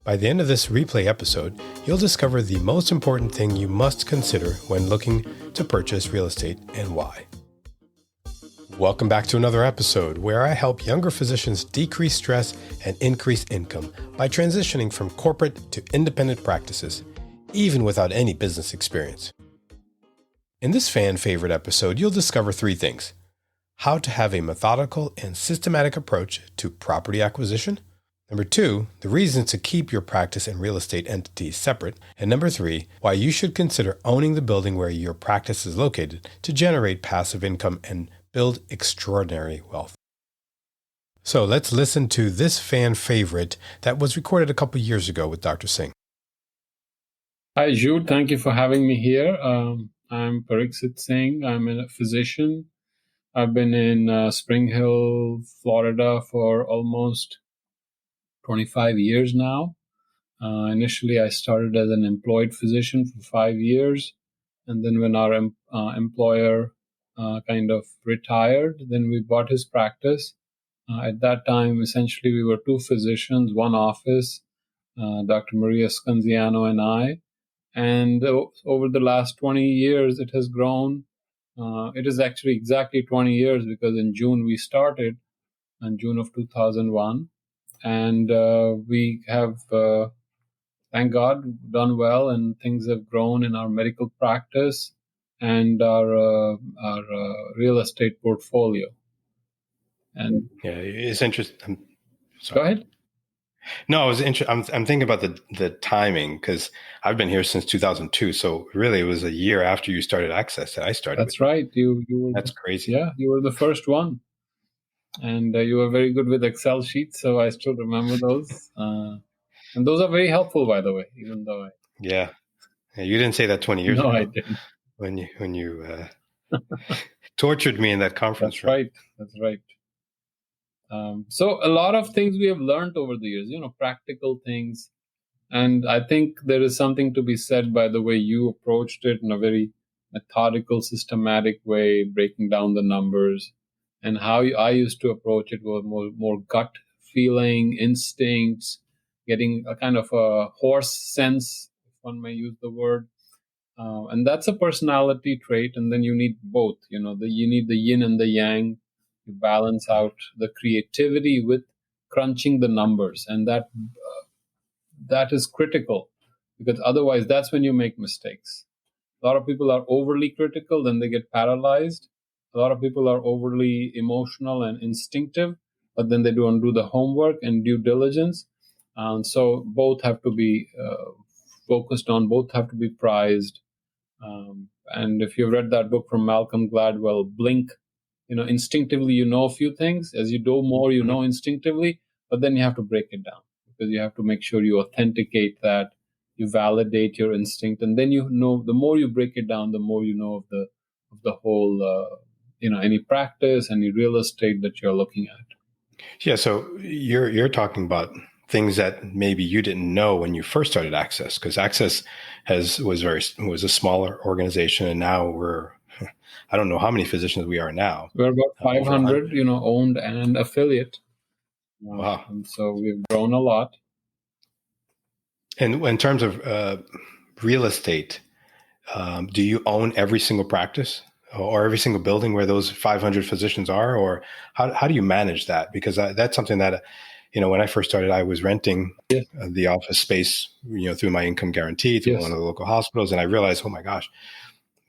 By the end of this replay episode, you'll discover the most important thing you must consider when looking to purchase real estate and why. Welcome back to another episode where I help younger physicians decrease stress and increase income by transitioning from corporate to independent practices, even without any business experience. In this fan favorite episode, you'll discover 3 things: how to have a methodical and systematic approach to property acquisition. Number 2, the reasons to keep your practice and real estate entities separate. And number 3, why you should consider owning the building where your practice is located to generate passive income and build extraordinary wealth. So let's listen to this fan favorite that was recorded a couple years ago with Dr. Singh. Hi, Jude. Thank you for having me here. I'm Parikstih Singh. I'm a physician. I've been in Spring Hill, Florida for almost 25 years now. Initially, I started as an employed physician for 5 years. And then when our employer kind of retired, then we bought his practice. At that time, essentially, we were 2 physicians, 1 office, Dr. Maria Scanziano and I. And over the last 20 years, it has grown. It is actually exactly 20 years because in June we started, in June of 2001. And we have, thank God, done well, and things have grown in our medical practice and our real estate portfolio. And yeah, it's interesting. Go ahead. No, I'm thinking about the timing because I've been here since 2002. So really, it was a year after you started Access that I started. That's right. You were. That's crazy. Yeah, you were the first one. And you were very good with Excel sheets, so I still remember those. And those are very helpful, by the way, even though Yeah, you didn't say that 20 years ago. No, I didn't. When you tortured me in that conference room. That's right. So a lot of things we have learned over the years, practical things. And I think there is something to be said by the way you approached it in a very methodical, systematic way, breaking down the numbers. And how I used to approach it was more gut feeling, instincts, getting a kind of a horse sense, if one may use the word. And that's a personality trait. And then you need both. You need the yin and the yang. You balance out the creativity with crunching the numbers. And that is critical because otherwise that's when you make mistakes. A lot of people are overly critical, then they get paralyzed. A lot of people are overly emotional and instinctive, but then they don't do the homework and due diligence. So both have to be focused on, both have to be prized. And if you've read that book from Malcolm Gladwell, Blink, instinctively you know a few things. As you do more, you know instinctively, but then you have to break it down because you have to make sure you authenticate that, you validate your instinct, and then the more you break it down, the more you know of the whole any practice, any real estate that you're looking at. Yeah, so you're talking about things that maybe you didn't know when you first started Access, because Access was a smaller organization, and now I don't know how many physicians we are now. We're about 500, owned and affiliate. Wow! And so we've grown a lot. And in terms of real estate, do you own every single practice? Or every single building where those 500 physicians are, or how do you manage that? Because that's something that, when I first started, I was renting the office space, through my income guarantee through one of the local hospitals, and I realized, oh my gosh,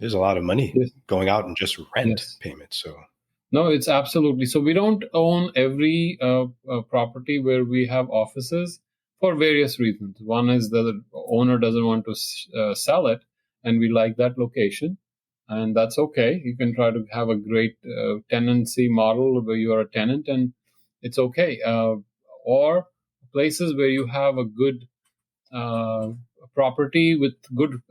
there's a lot of money going out in just rent payments. So no, it's absolutely. So we don't own every property where we have offices for various reasons. One is the owner doesn't want to sell it, and we like that location. And that's okay. You can try to have a great tenancy model where you are a tenant and it's okay. Or places where you have a good property with good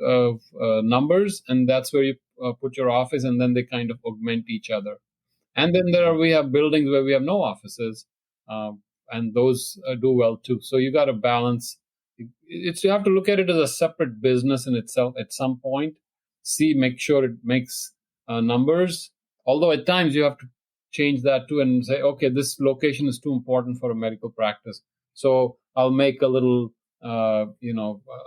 numbers, and that's where you put your office, and then they kind of augment each other. And then we have buildings where we have no offices, and those do well too. So you got to balance. You have to look at it as a separate business in itself at some point. Make sure it makes numbers. Although at times you have to change that too and say, okay, this location is too important for a medical practice. So I'll make a little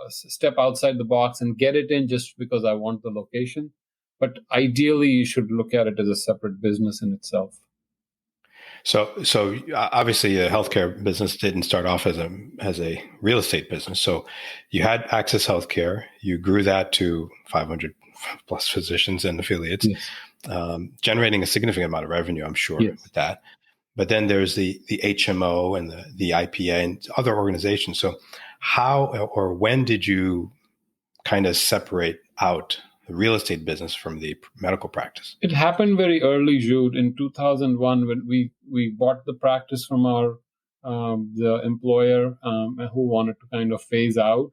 step outside the box and get it in just because I want the location. But ideally, you should look at it as a separate business in itself. So obviously, the healthcare business didn't start off as a real estate business. So you had Access Healthcare. You grew that to 500 plus physicians and affiliates, Yes. Generating a significant amount of revenue, I'm sure, Yes. with that. But then there's the HMO and the IPA and other organizations. So how or when did you kind of separate out the real estate business from the medical practice? It happened very early, Jude, in 2001 when we bought the practice from the employer who wanted to kind of phase out.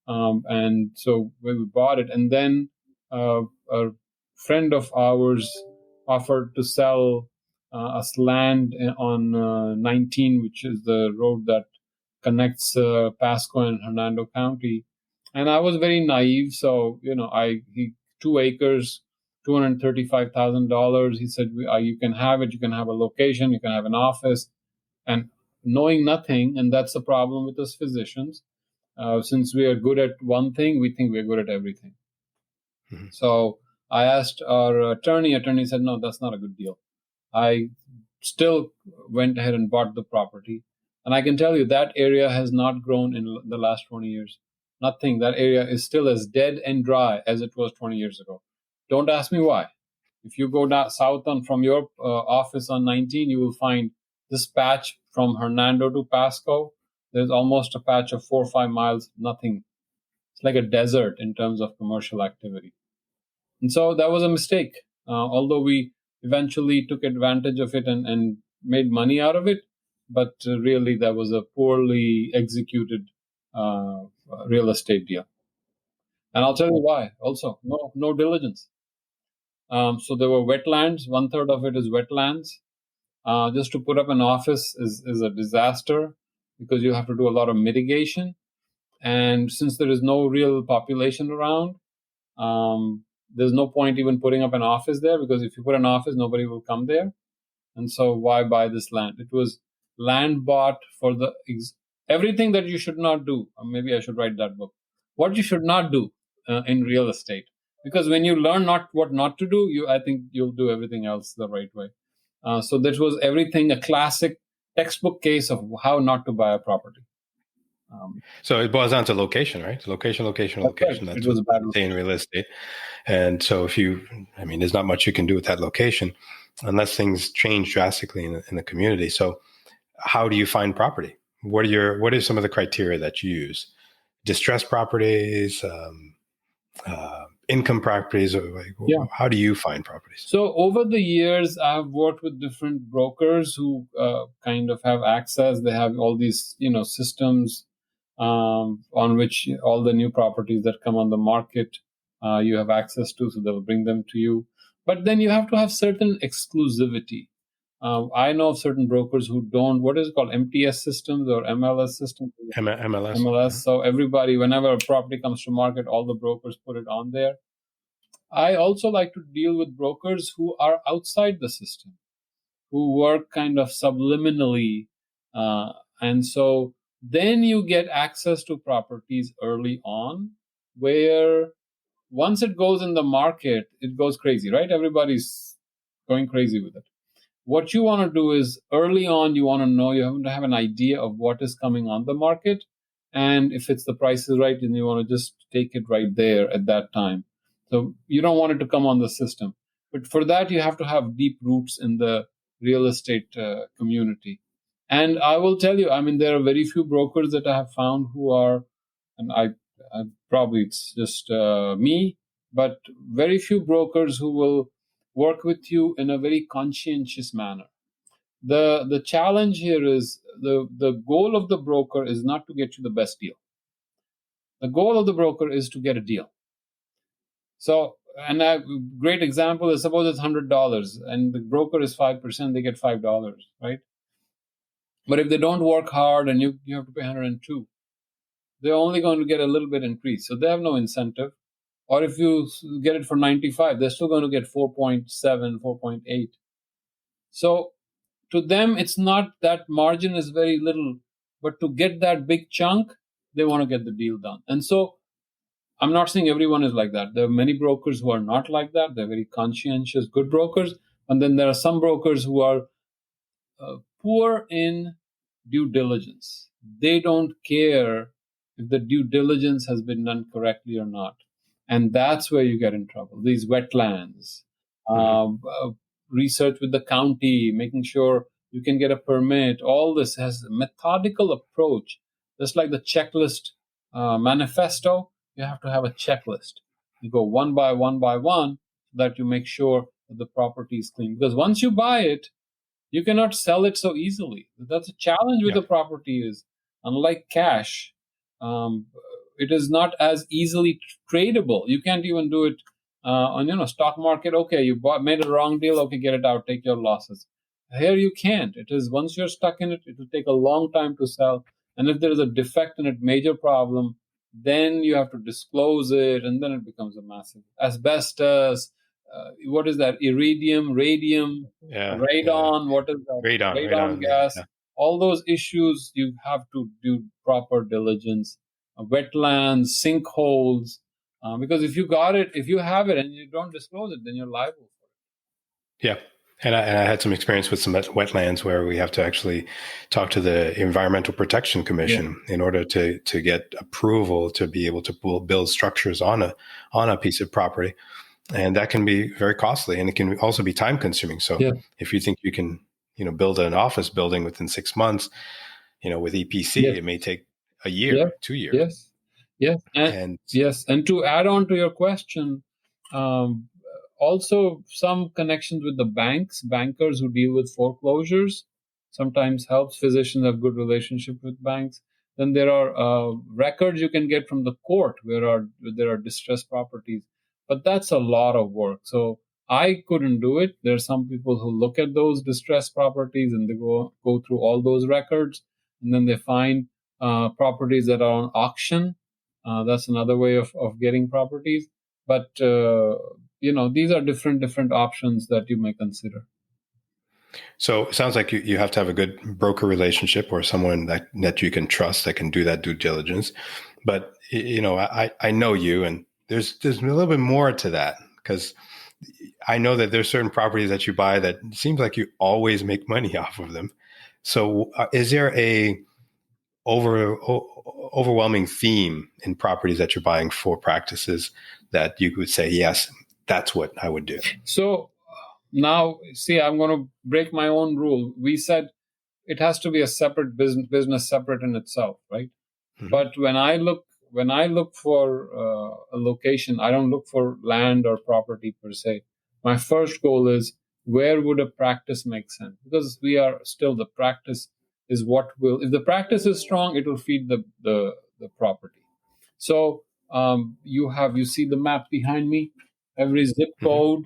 And so when we bought it, and then a friend of ours offered to sell us land on 19, which is the road that connects Pasco and Hernando County. And I was very naive, so he 2 acres, $235,000. He said, "You can have it. You can have a location. You can have an office." And knowing nothing, and that's the problem with us physicians. Since we are good at one thing, we think we're good at everything. Mm-hmm. So I asked our attorney. Attorney said, "No, that's not a good deal." I still went ahead and bought the property. And I can tell you that area has not grown in the last 20 years. Nothing. That area is still as dead and dry as it was 20 years ago. Don't ask me why. If you go down south from your office on 19, you will find this patch from Hernando to Pasco. There's almost a patch of 4 or 5 miles, nothing. It's like a desert in terms of commercial activity. And so that was a mistake. Although we eventually took advantage of it and made money out of it, but really that was a poorly executed real estate deal. And I'll tell you why also. No diligence. So there were wetlands. 1/3 of it is wetlands. Just to put up an office is a disaster because you have to do a lot of mitigation. And since there is no real population around, there's no point even putting up an office there, because if you put an office, nobody will come there. And so why buy this land? It was land bought for everything that you should not do. Or maybe I should write that book. What you should not do in real estate. Because when you learn what not to do, I think you'll do everything else the right way. So that was everything, a classic textbook case of how not to buy a property. So it boils down to location, right? Location. That's right. It was a bad in real estate. And so there's not much you can do with that location unless things change drastically in the community. So how do you find property? What are some of the criteria that you use? Distressed properties, income properties, how do you find properties? So over the years, I've worked with different brokers who kind of have access. They have all these, systems on which all the new properties that come on the market, you have access to, so they'll bring them to you. But then you have to have certain exclusivity. I know of certain brokers who don't, what is it called, MTS systems or MLS systems? MLS. Yeah. So everybody, whenever a property comes to market, all the brokers put it on there. I also like to deal with brokers who are outside the system, who work kind of subliminally. And so then you get access to properties early on, where once it goes in the market, it goes crazy, right? Everybody's going crazy with it. What you want to do is early on, you want to know, you have to have an idea of what is coming on the market. And if the price is right, then you want to just take it right there at that time. So you don't want it to come on the system. But for that, you have to have deep roots in the real estate community. And I will tell you, there are very few brokers that I have found who are, and I probably it's just me, but very few brokers who will work with you in a very conscientious manner. The challenge here is the goal of the broker is not to get you the best deal. The goal of the broker is to get a deal. So, and a great example is, suppose it's $100 and the broker is 5%, they get $5, right? But if they don't work hard and you have to pay 102, they're only going to get a little bit increase. So they have no incentive. Or if you get it for 95, they're still going to get 4.7, 4.8. So to them, it's not that margin is very little, but to get that big chunk, they want to get the deal done. And so I'm not saying everyone is like that. There are many brokers who are not like that. They're very conscientious, good brokers. And then there are some brokers who are poor in due diligence. They don't care if the due diligence has been done correctly or not. And that's where you get in trouble. These wetlands, research with the county, making sure you can get a permit. All this has a methodical approach. Just like the checklist manifesto, you have to have a checklist. You go one by one so that you make sure that the property is clean. Because once you buy it, you cannot sell it so easily. That's a challenge with the property is, unlike cash, it is not as easily tradable. You can't even do it on stock market. Okay, you made a wrong deal. Okay, get it out. Take your losses. Here you can't. It is once you're stuck in it, it will take a long time to sell. And if there is a defect in it, major problem, then you have to disclose it, and then it becomes a massive asbestos. What is that? Iridium, radium, radon. What is that? Radon gas. Yeah. All those issues, you have to do proper diligence. Wetlands, sinkholes, because if you have it and you don't disclose it, then you're liable for it. Yeah. And I had some experience with some wetlands where we have to actually talk to the Environmental Protection Commission in order to get approval to be able to build structures on a piece of property. And that can be very costly, and it can also be time consuming. So if you think you can, build an office building within 6 months, with EPC, it may take a year, 2 years. Yes. And to add on to your question, also some connections with the bankers who deal with foreclosures sometimes helps. Physicians have good relationship with banks. Then there are records you can get from the court where there are distressed properties. But that's a lot of work. So I couldn't do it. There are some people who look at those distressed properties and they go through all those records, and then they find properties that are on auction. That's another way of getting properties. But these are different options that you may consider. So it sounds like you have to have a good broker relationship or someone that you can trust that can do that due diligence. But I know you, and there's a little bit more to that, because I know that there's certain properties that you buy that seems like you always make money off of them. So is there a overwhelming theme in properties that you're buying for practices that you would say, yes, that's what I would do? So now, see, I'm going to break my own rule. We said it has to be a separate business separate in itself, right? Mm-hmm. But when I look for a location, I don't look for land or property per se. My first goal is, where would a practice make sense? Because we are still, the practice is what will, if the practice is strong, it will feed the property. So you see the map behind me, every zip code,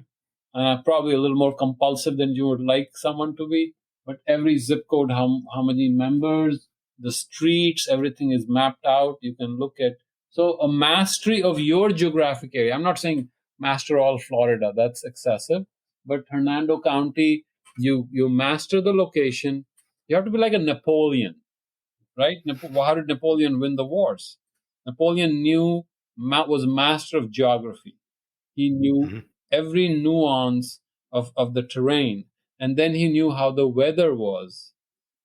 probably a little more compulsive than you would like someone to be, but every zip code, how many members, the streets, everything is mapped out. You can look at, so a mastery of your geographic area. I'm not saying master all Florida, that's excessive, but Hernando County, you master the location. You have to be like a Napoleon, right? How did Napoleon win the wars? Napoleon was a master of geography. He knew every nuance of the terrain, and then he knew how the weather was.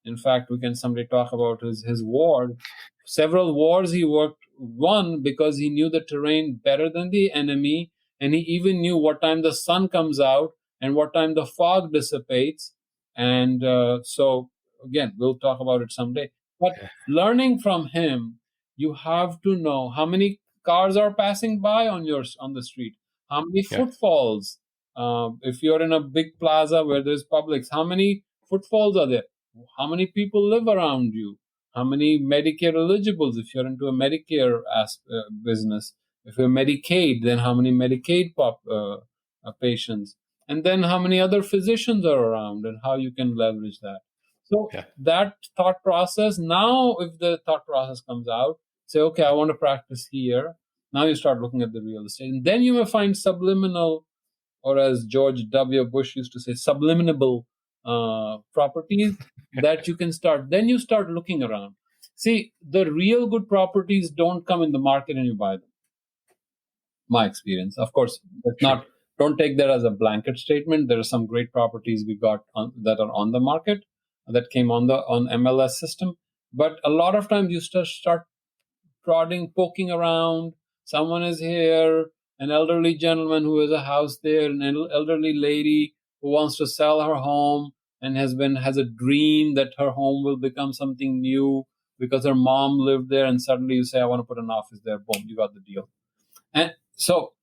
In fact, we can someday talk about his war. Several wars he won because he knew the terrain better than the enemy, and he even knew what time the sun comes out and what time the fog dissipates. And so, again, we'll talk about it someday. But learning from him, you have to know how many cars are passing by on the street, how many footfalls. If you're in a big plaza where there's Publix, how many footfalls are there? How many people live around you? How many Medicare eligibles if you're into a Medicare business? If you're Medicaid, then how many Medicaid patients? And then how many other physicians are around and how you can leverage that. So that thought process, now if the thought process comes out, say, okay, I want to practice here. Now you start looking at the real estate. And then you may find subliminal, or as George W. Bush used to say, subliminal properties that you can start. Then you start looking around. See, the real good properties don't come in the market and you buy them. My experience. Of course, it's Sure. not. Don't take that as a blanket statement. There are some great properties we got that are on the market that came on MLS system. But a lot of times you start prodding, poking around. Someone is here, an elderly gentleman who has a house there, an elderly lady who wants to sell her home and has a dream that her home will become something new because her mom lived there, and suddenly you say, I want to put an office there. Boom, you got the deal. And so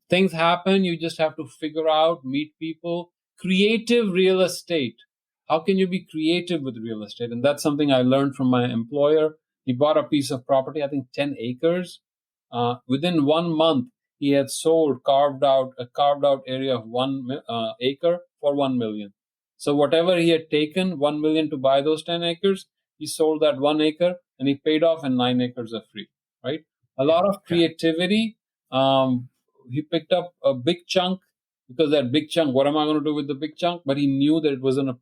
things happen. You just have to figure out, meet people. Creative real estate. How can you be creative with real estate? And that's something I learned from my employer. He bought a piece of property, I think 10 acres. Within 1 month, he had sold, carved out area of 1 acre for 1 million. So whatever he had taken, 1 million to buy those 10 acres, he sold that 1 acre and he paid off, and 9 acres are free, right? A lot of creativity. He picked up a big chunk because that big chunk, what am I going to do with the big chunk? But he knew that it wasn't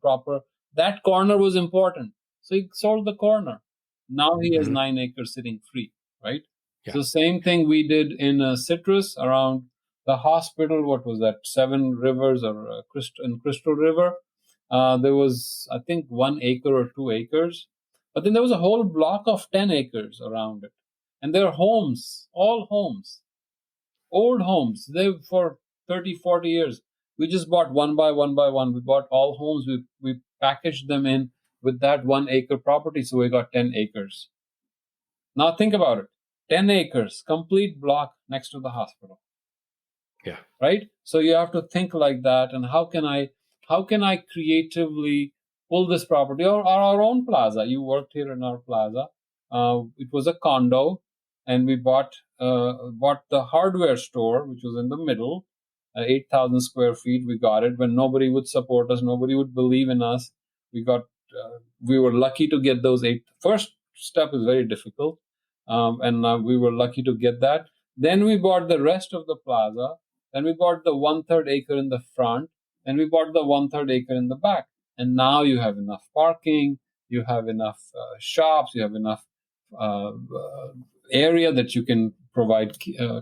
that corner was important. So he sold the corner. Now he has 9 acres sitting free, right? Yeah. So same thing we did in Citrus around the hospital. What was that? 7 Rivers or in Crystal River. There was, I think, 1 acre or 2 acres. But then there was a whole block of 10 acres around it. And there are homes, all homes, old homes. They for 30, 40 years. We just bought one by one by one. We bought all homes. We packaged them in with that 1 acre property. So we got 10 acres. Now think about it. 10 acres, complete block next to the hospital. Yeah. Right? So you have to think like that. And how can I creatively pull this property or our own plaza? You worked here in our plaza. It was a condo, and we bought the hardware store, which was in the middle, 8,000 square feet. We got it when nobody would support us, nobody would believe in us. We were lucky to get those 8. First step is very difficult, and we were lucky to get that. Then we bought the rest of the plaza. Then we bought the 1/3 acre in the front. Then we bought the 1/3 acre in the back. And now you have enough parking, you have enough shops, you have enough area that you can provide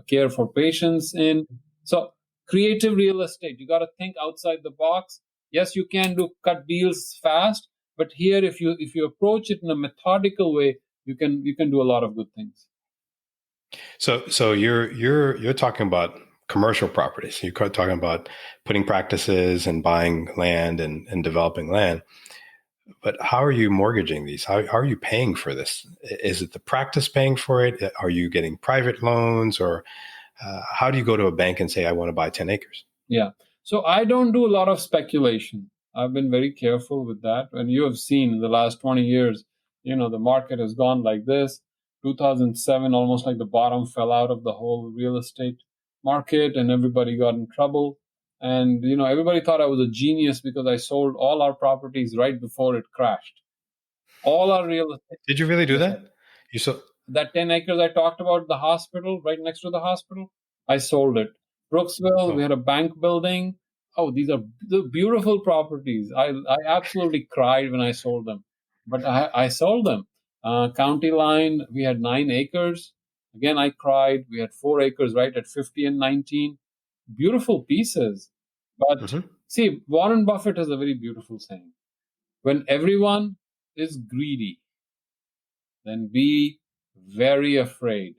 care for patients in. So creative real estate, you got to think outside the box. Yes, you can cut deals fast, but here if you approach it in a methodical way, you can do a lot of good things. So you're talking about commercial properties. You're talking about putting practices and buying land and developing land. But how are you mortgaging these? How are you paying for this? Is it the practice paying for it? Are you getting private loans, or how do you go to a bank and say, I want to buy 10 acres? Yeah. So I don't do a lot of speculation. I've been very careful with that. And you have seen in the last 20 years, the market has gone like this. 2007, almost like the bottom fell out of the whole real estate market and everybody got in trouble. And, everybody thought I was a genius because I sold all our properties right before it crashed. All our real estate. Did you really do that? You sold that 10 acres I talked about, the hospital, right next to the hospital, I sold it. Brooksville, we had a bank building. Oh, these are the beautiful properties. I absolutely cried when I sold them, but I sold them. County Line, we had 9 acres. Again, I cried. We had 4 acres right at 50 and 19. Beautiful pieces. But see, Warren Buffett has a very beautiful saying. When everyone is greedy, then be very afraid.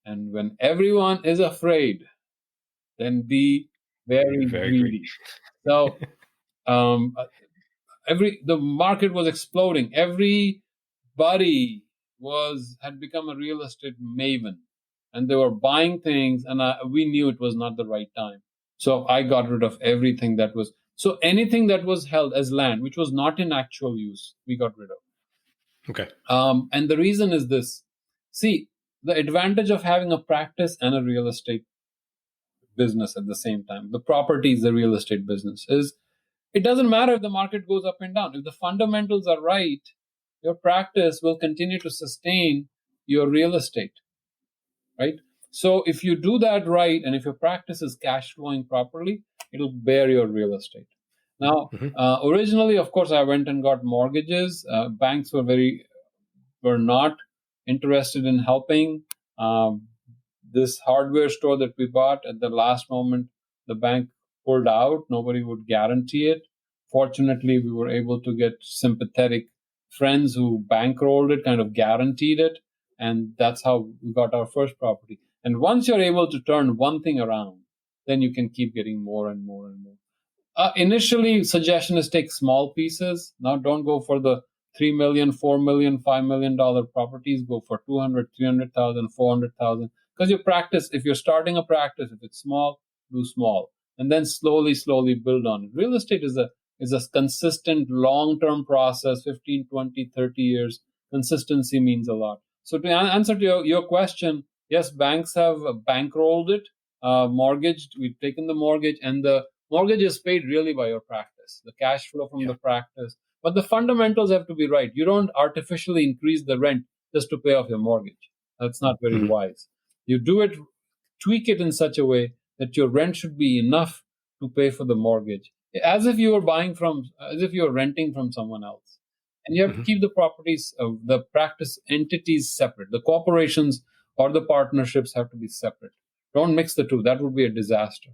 And when everyone is afraid, then be very greedy. So the market was exploding. Everybody had become a real estate maven, and they were buying things, and we knew it was not the right time. So I got rid of everything that was. So anything that was held as land, which was not in actual use, we got rid of. Okay. And the reason is this. See, the advantage of having a practice and a real estate business at the same time, the property is the real estate business, is it doesn't matter if the market goes up and down. If the fundamentals are right, your practice will continue to sustain your real estate, right? So if you do that right, and if your practice is cash flowing properly, it'll bear your real estate. Now, originally, of course, I went and got mortgages. Banks were very were not interested in helping. This hardware store that we bought, at the last moment, the bank pulled out. Nobody would guarantee it. Fortunately, we were able to get sympathetic friends who bankrolled it, kind of guaranteed it. And that's how we got our first property. And once you're able to turn one thing around, then you can keep getting more and more and more. Initially, suggestion is take small pieces. Now, don't go for the $3 million, $4 million, $5 million properties. Go for 200, 300,000, 400,000. Because your practice, if you're starting a practice, if it's small, do small, and then slowly build on it. Real estate is a consistent, long-term process. 15, 20, 30 years. Consistency means a lot. So to answer to your question, yes, banks have bankrolled it, mortgaged. We've taken the mortgage, and the mortgage is paid really by your practice, the cash flow from the practice. But the fundamentals have to be right. You don't artificially increase the rent just to pay off your mortgage. That's not very wise. You do it, tweak it in such a way that your rent should be enough to pay for the mortgage, as if you were renting from someone else. And you have to keep the properties, the practice entities separate. The corporations or the partnerships have to be separate. Don't mix the two. That would be a disaster.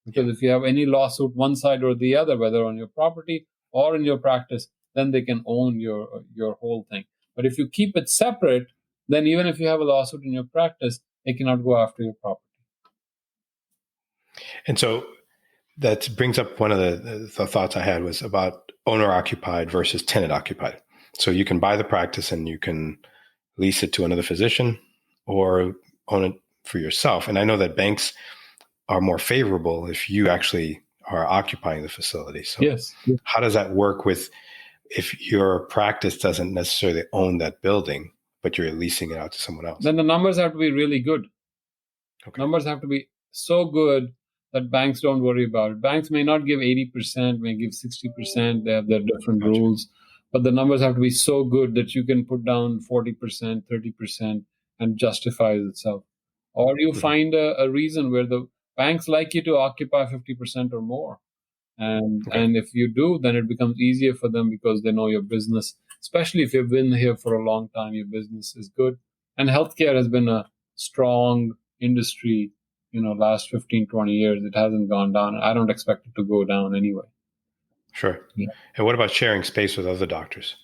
Because if you have any lawsuit, one side or the other, whether on your property or in your practice, then they can own your whole thing. But if you keep it separate, then even if you have a lawsuit in your practice, they cannot go after your property. And so that brings up one of the thoughts I had was about owner-occupied versus tenant-occupied. So you can buy the practice and you can lease it to another physician or own it for yourself. And I know that banks are more favorable if you actually are occupying the facility. So yes. How does that work with if your practice doesn't necessarily own that building, but you're leasing it out to someone else? Then the numbers have to be really good. Okay. Numbers have to be so good that banks don't worry about it. Banks may not give 80%, may give 60%. They have their different rules. But the numbers have to be so good that you can put down 40%, 30% and justifies itself. Or you find a reason where the banks like you to occupy 50% or more. And if you do, then it becomes easier for them because they know your business, especially if you've been here for a long time, your business is good. And healthcare has been a strong industry, last 15, 20 years. It hasn't gone down. I don't expect it to go down anyway. Sure. Yeah. And what about sharing space with other doctors?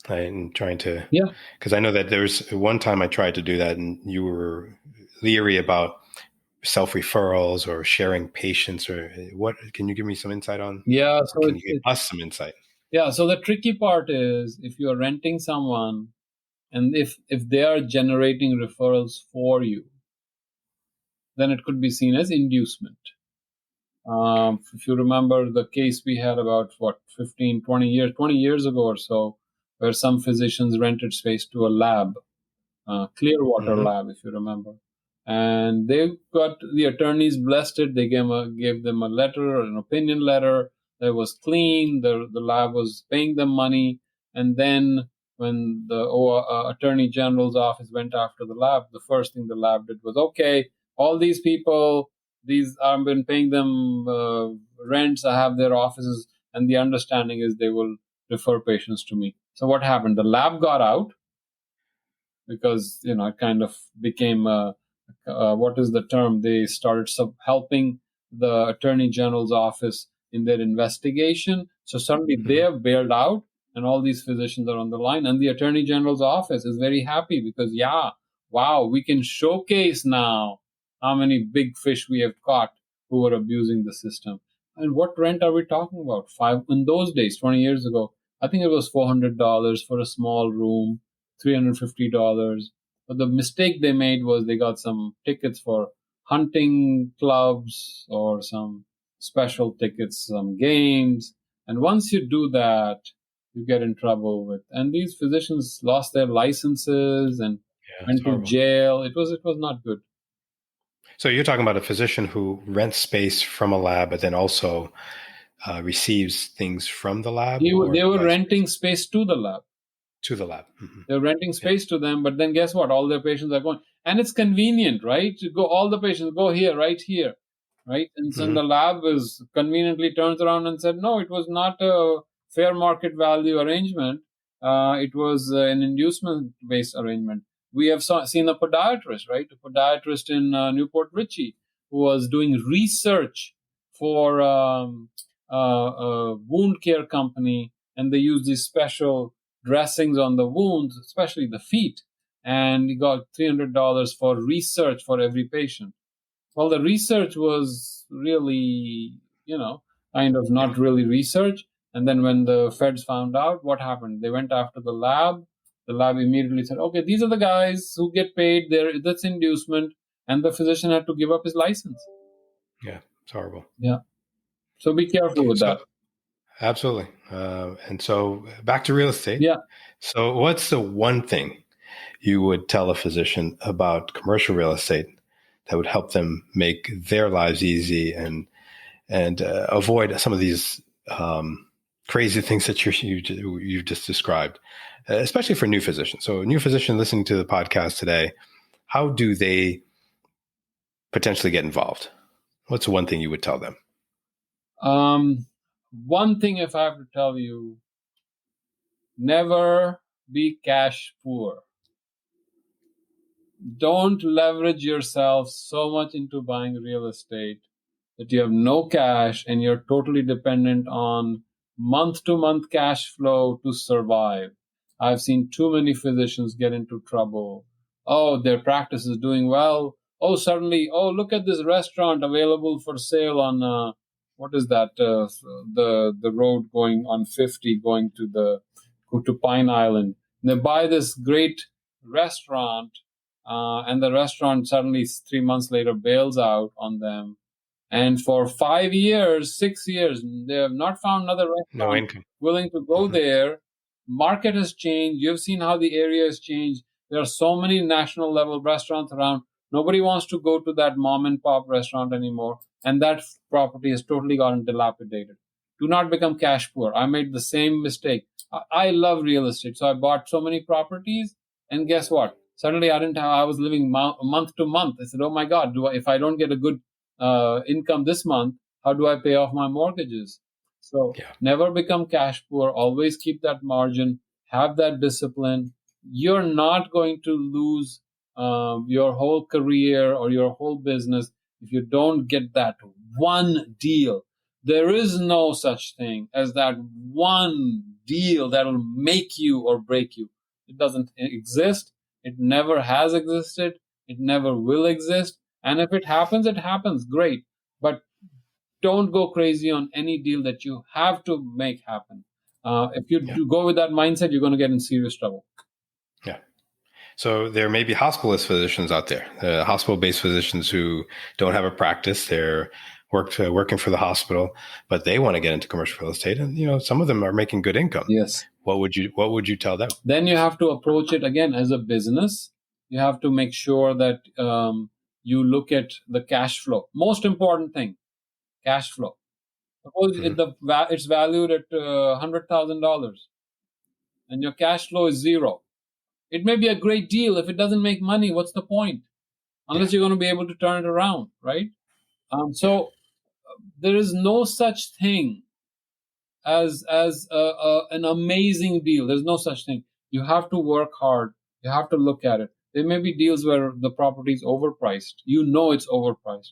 And trying to, because I know that there's one time I tried to do that and you were leery about self-referrals or sharing patients or what, can you give me some insight on? Yeah. So can you give us some insight? Yeah. So the tricky part is if you're renting someone and if they are generating referrals for you, then it could be seen as inducement. If you remember the case we had about 20 years ago or so, where some physicians rented space to a lab, Clearwater lab, if you remember. And they got the attorneys blessed it. They gave them a letter, an opinion letter that was clean. The lab was paying them money. And then when the Attorney General's office went after the lab, the first thing the lab did was, okay, all these people, I've been paying them rents, I have their offices, and the understanding is they will refer patients to me. So what happened? The lab got out because, it kind of became, what is the term? They started helping the Attorney General's office in their investigation. So suddenly they have bailed out and all these physicians are on the line. And the Attorney General's office is very happy because, wow, we can showcase now how many big fish we have caught who were abusing the system. And what rent are we talking about? In those days, 20 years ago, I think it was $400 for a small room, $350. But the mistake they made was they got some tickets for hunting clubs or some special tickets, some games. And once you do that, you get in trouble with. And these physicians lost their licenses and went to jail. It was not good. So you're talking about a physician who rents space from a lab, but then also receives things from the lab? They were renting space to the lab. To the lab. Mm-hmm. They're renting space to them, but then guess what? All their patients are going. And it's convenient, right? All the patients go here, right here, right? And so the lab conveniently turns around and said, no, it was not a fair market value arrangement. It was an inducement-based arrangement. We have seen a podiatrist, right? A podiatrist in Newport Richey who was doing research for a wound care company, and they used these special dressings on the wounds, especially the feet, and he got $300 for research for every patient. Well, the research was really, kind of not really research. And then when the feds found out, what happened? They went after the lab. The lab immediately said, okay, these are the guys who get paid. That's inducement. And the physician had to give up his license. Yeah, it's horrible. Yeah. So be careful with that. Absolutely. And so back to real estate. Yeah. So what's the one thing you would tell a physician about commercial real estate that would help them make their lives easy and avoid some of these crazy things that you've just described, especially for new physicians? So a new physician listening to the podcast today, how do they potentially get involved? What's the one thing you would tell them? One thing, if I have to tell you, never be cash poor. Don't leverage yourself so much into buying real estate that you have no cash and you're totally dependent on month-to-month cash flow to survive. I've seen too many physicians get into trouble. Oh, their practice is doing well. Oh, suddenly, look at this restaurant available for sale on, what is that? The road going on 50 going to Pine Island. And they buy this great restaurant, and the restaurant suddenly 3 months later bails out on them. And for 5 years, 6 years, they have not found another restaurant willing to go there. Market has changed. You've seen how the area has changed. There are so many national level restaurants around. Nobody wants to go to that mom and pop restaurant anymore. And that property has totally gotten dilapidated. Do not become cash poor. I made the same mistake. I love real estate. So I bought so many properties. And guess what? Suddenly I was living month to month. I said, oh my God, if I don't get a good income this month, how do I pay off my mortgages? So never become cash poor. Always keep that margin. Have that discipline. You're not going to lose your whole career or your whole business if you don't get that one deal. There is no such thing as that one deal that'll make you or break you. It doesn't exist. It never has existed. It never will exist. And if it happens, it happens. Great. But don't go crazy on any deal that you have to make happen. If you go with that mindset, you're going to get in serious trouble. Yeah. So there may be hospitalist physicians out there, hospital-based physicians who don't have a practice. They're working for the hospital, but they want to get into commercial real estate. And, some of them are making good income. Yes. What would you tell them? Then you have to approach it again as a business. You have to make sure that you look at the cash flow. Most important thing, cash flow. Suppose it's valued at $100,000 and your cash flow is zero. It may be a great deal. If it doesn't make money, what's the point? Unless you're going to be able to turn it around, right? So there is no such thing as an amazing deal. There's no such thing. You have to work hard. You have to look at it. There may be deals where the property is overpriced. It's overpriced.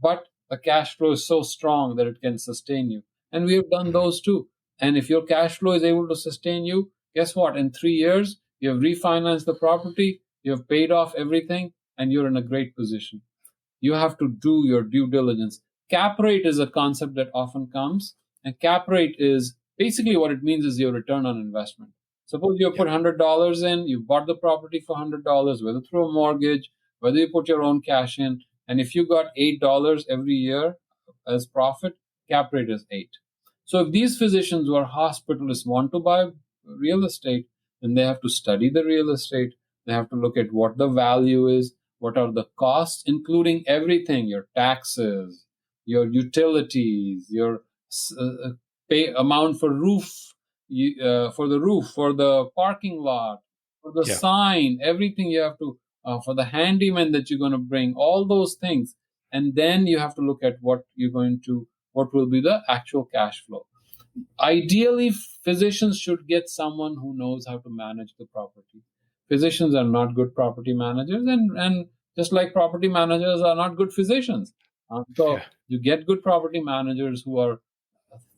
But the cash flow is so strong that it can sustain you. And we have done those too. And if your cash flow is able to sustain you, guess what? In 3 years, you have refinanced the property, you have paid off everything, and you're in a great position. You have to do your due diligence. Cap rate is a concept that often comes. And cap rate is basically what it means is your return on investment. Suppose you put $100 in, you bought the property for $100, whether through a mortgage, whether you put your own cash in, and if you got $8 every year as profit, cap rate is 8. So if these physicians who are hospitalists want to buy real estate, then they have to study the real estate. They have to look at what the value is, what are the costs, including everything, your taxes, your utilities, your pay amount for for the roof, for the parking lot, for the sign, everything you have to, for the handyman that you're going to bring, all those things. And then you have to look at what will be the actual cash flow. Ideally, physicians should get someone who knows how to manage the property. Physicians are not good property managers, and just like property managers are not good physicians. So you get good property managers who are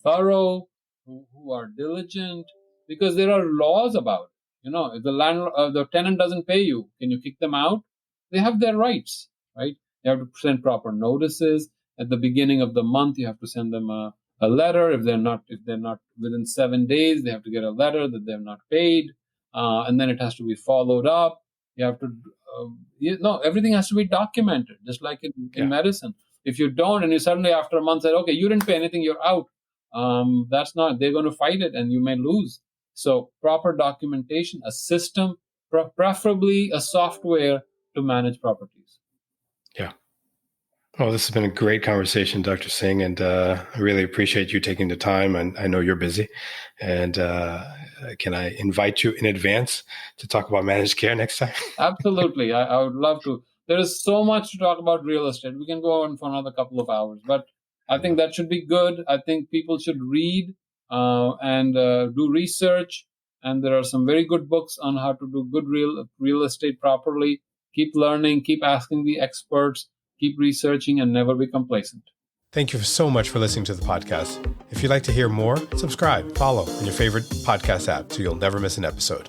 thorough, who are diligent, because there are laws about it. If the tenant doesn't pay you, can you kick them out? They have their rights, right? You have to send proper notices at the beginning of the month. You have to send them a letter. If they're not within 7 days, they have to get a letter that they're not paid, and then it has to be followed up. You have to everything has to be documented, just like in medicine. If you don't, and you suddenly after a month said, okay, you didn't pay anything, you're out. They're going to fight it, and you may lose. So proper documentation, a system, preferably a software to manage properties. Yeah. Well, this has been a great conversation, Dr. Singh, and I really appreciate you taking the time. And I know you're busy. And can I invite you in advance to talk about managed care next time? Absolutely. I would love to. There is so much to talk about real estate. We can go on for another couple of hours, but I think that should be good. I think people should read and do research. And there are some very good books on how to do good real estate properly. Keep learning, keep asking the experts, keep researching, and never be complacent. Thank you so much for listening to the podcast. If you'd like to hear more, subscribe, follow in your favorite podcast app so you'll never miss an episode.